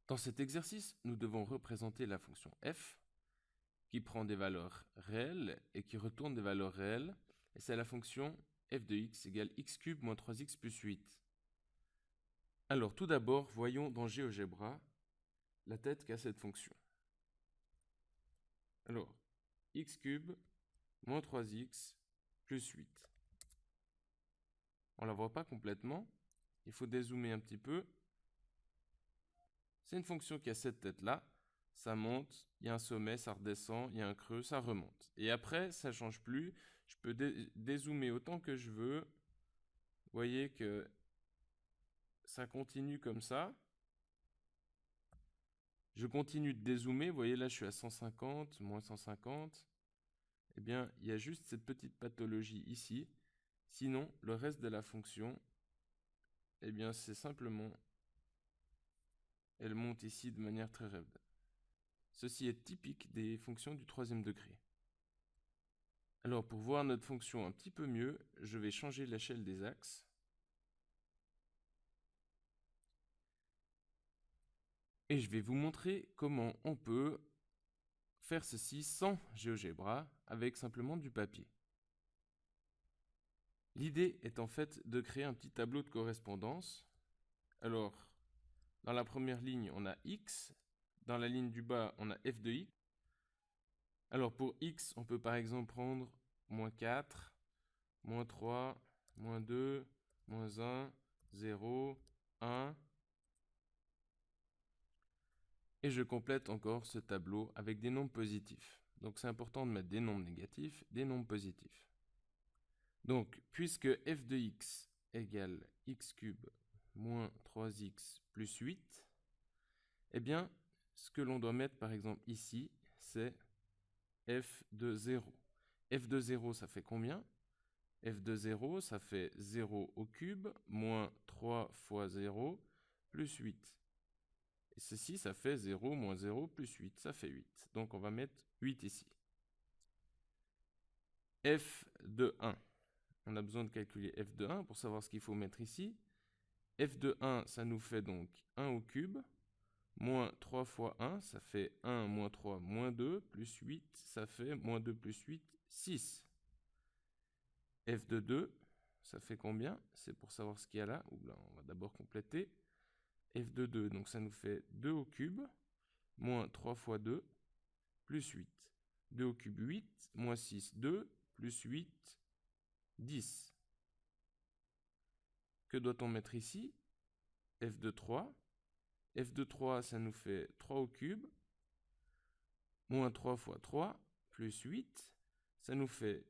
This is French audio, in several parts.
Dans cet exercice, nous devons représenter la fonction f qui prend des valeurs réelles et qui retourne des valeurs réelles. Et c'est la fonction f de x égale x cube moins 3x plus 8. Alors tout d'abord, voyons dans GeoGebra la tête qu'a cette fonction. Alors, x cube moins 3x plus 8. On ne la voit pas complètement. Il faut dézoomer un petit peu. C'est une fonction qui a cette tête-là. Ça monte, il y a un sommet, ça redescend, il y a un creux, ça remonte. Et après, ça ne change plus. Je peux dézoomer autant que je veux. Vous voyez que ça continue comme ça. Je continue de dézoomer. Vous voyez là, je suis à 150, moins 150. Eh bien, il y a juste cette petite pathologie ici. Sinon, le reste de la fonction, eh bien, c'est simplement... Elle monte ici de manière très raide. Ceci est typique des fonctions du troisième degré. Alors, pour voir notre fonction un petit peu mieux, je vais changer l'échelle des axes. Et je vais vous montrer comment on peut faire ceci sans GeoGebra, avec simplement du papier. L'idée est en fait de créer un petit tableau de correspondance. Alors, dans la première ligne, on a x. Dans la ligne du bas, on a f de x. Alors, pour x, on peut par exemple prendre moins 4, moins 3, moins 2, moins 1, 0, 1. Et je complète encore ce tableau avec des nombres positifs. Donc c'est important de mettre des nombres négatifs, des nombres positifs. Donc, puisque f de x égale x cube moins 3x plus 8, eh bien, ce que l'on doit mettre par exemple ici, c'est f de 0. f de 0, ça fait combien? F de 0, ça fait 0 au cube, moins 3 fois 0, plus 8. Et ceci, ça fait 0 moins 0 plus 8, ça fait 8. Donc on va mettre 8 ici. F de 1. On a besoin de calculer f de 1 pour savoir ce qu'il faut mettre ici. F de 1, ça nous fait donc 1 au cube, moins 3 fois 1, ça fait 1 moins 3 moins 2, plus 8, ça fait moins 2 plus 8, 6. F de 2, ça fait combien? C'est pour savoir ce qu'il y a là. Oula, on va d'abord compléter. F de 2, donc ça nous fait 2 au cube, moins 3 fois 2, plus 8. 2 au cube, 8, moins 6, 2, plus 8, 10. Que doit-on mettre ici? F de 3. F de 3, ça nous fait 3 au cube, moins 3 fois 3, plus 8. Ça nous fait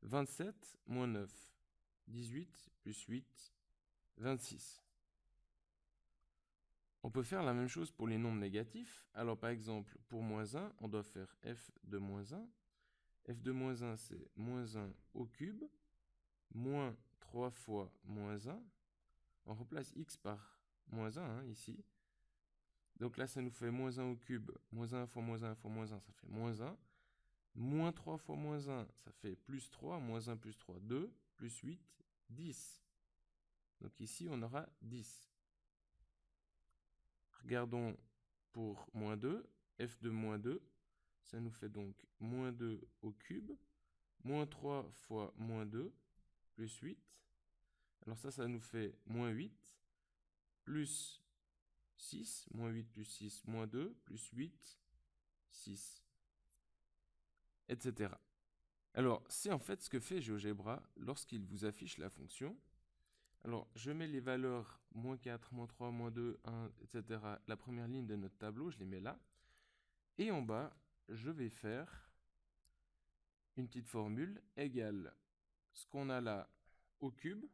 27, moins 9, 18, plus 8, 26. On peut faire la même chose pour les nombres négatifs. Alors par exemple, pour moins 1, on doit faire f de moins 1. F de moins 1, c'est moins 1 au cube, moins 3 fois moins 1. On remplace x par moins 1 ici. Donc là, ça nous fait moins 1 au cube, moins 1 fois moins 1 fois moins 1, ça fait moins 1. Moins 3 fois moins 1, ça fait plus 3, moins 1 plus 3, 2, plus 8, 10. Donc ici, on aura 10. Regardons pour moins 2, f de moins 2, ça nous fait donc moins 2 au cube, moins 3 fois moins 2, plus 8. Alors ça nous fait moins 8, plus 6, moins 8 plus 6, moins 2, plus 8, 6, etc. Alors, c'est en fait ce que fait GeoGebra lorsqu'il vous affiche la fonction. Alors, je mets les valeurs moins 4, moins 3, moins 2, 1, etc. La première ligne de notre tableau, je les mets là. Et en bas, je vais faire une petite formule égale ce qu'on a là au cube,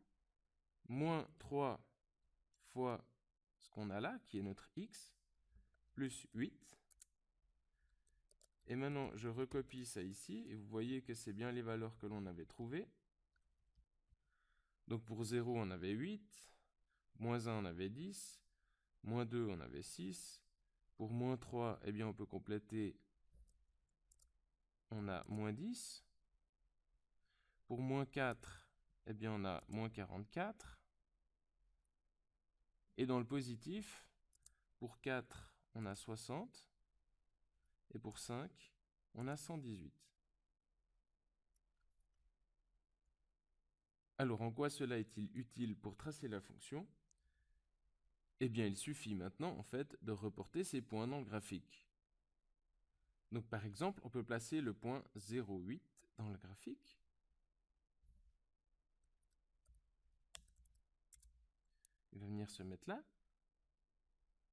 moins 3 fois ce qu'on a là, qui est notre x, plus 8. Et maintenant, je recopie ça ici, et vous voyez que c'est bien les valeurs que l'on avait trouvées. Donc pour 0, on avait 8, moins 1, on avait 10, moins 2, on avait 6. Pour moins 3, eh bien, on peut compléter, on a moins 10. Pour moins 4, eh bien, on a moins 44. Et dans le positif, pour 4, on a 60. Et pour 5, on a 118. Alors, en quoi cela est-il utile pour tracer la fonction? Eh bien, il suffit maintenant, en fait, de reporter ces points dans le graphique. Donc, par exemple, on peut placer le point 0,8 dans le graphique. Il va venir se mettre là.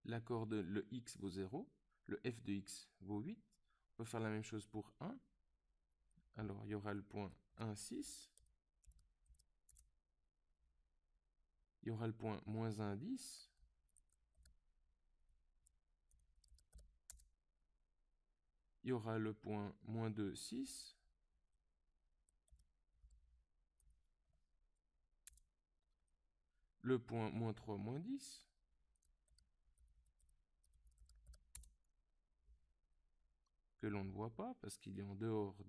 Le x vaut 0, le f de x vaut 8. On peut faire la même chose pour 1. Alors, il y aura le point 1, 6. Il y aura le point moins 1, 10. Il y aura le point moins 2, 6. Le point moins 3, moins 10. Que l'on ne voit pas parce qu'il est en dehors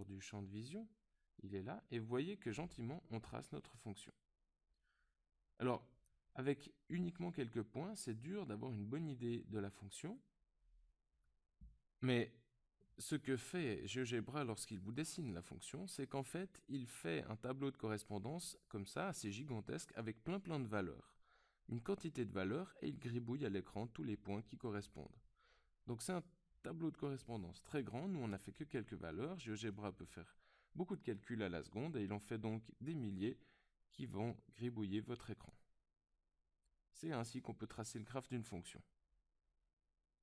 du champ de vision. Il est là. Et vous voyez que gentiment, on trace notre fonction. Alors, avec uniquement quelques points, c'est dur d'avoir une bonne idée de la fonction. Mais ce que fait GeoGebra lorsqu'il vous dessine la fonction, c'est qu'en fait, il fait un tableau de correspondance comme ça, assez gigantesque, avec plein de valeurs. Une quantité de valeurs, et il gribouille à l'écran tous les points qui correspondent. Donc c'est un tableau de correspondance très grand. Nous, on n'a fait que quelques valeurs. GeoGebra peut faire beaucoup de calculs à la seconde, et il en fait donc des milliers qui vont gribouiller votre écran. C'est ainsi qu'on peut tracer le graphe d'une fonction.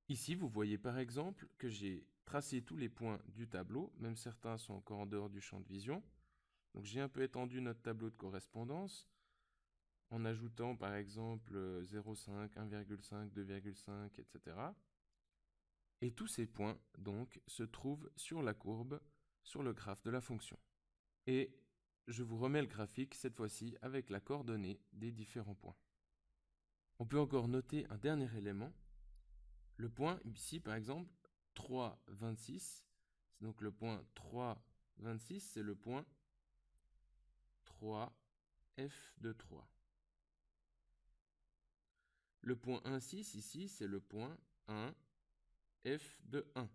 Ici, vous voyez par exemple que j'ai tracé tous les points du tableau, même certains sont encore en dehors du champ de vision. Donc j'ai un peu étendu notre tableau de correspondance en ajoutant par exemple 0,5, 1,5, 2,5, etc. Et tous ces points, donc, se trouvent sur la courbe, sur le graphe de la fonction. Et je vous remets le graphique, cette fois-ci, avec la coordonnée des différents points. On peut encore noter un dernier élément. Le point, ici, par exemple, 3, 26. Donc le point 3, 26, c'est le point 3, f de 3. Le point 1, 6, ici, c'est le point 1, f de 1.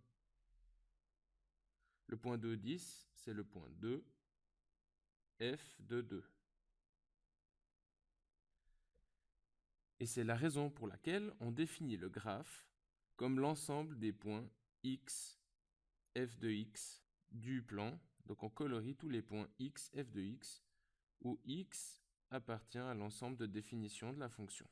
Le point 2, 10, c'est le point 2, f de 2. Et c'est la raison pour laquelle on définit le graphe comme l'ensemble des points x, f de x du plan. Donc on colorie tous les points x, f de x, où x appartient à l'ensemble de définition de la fonction.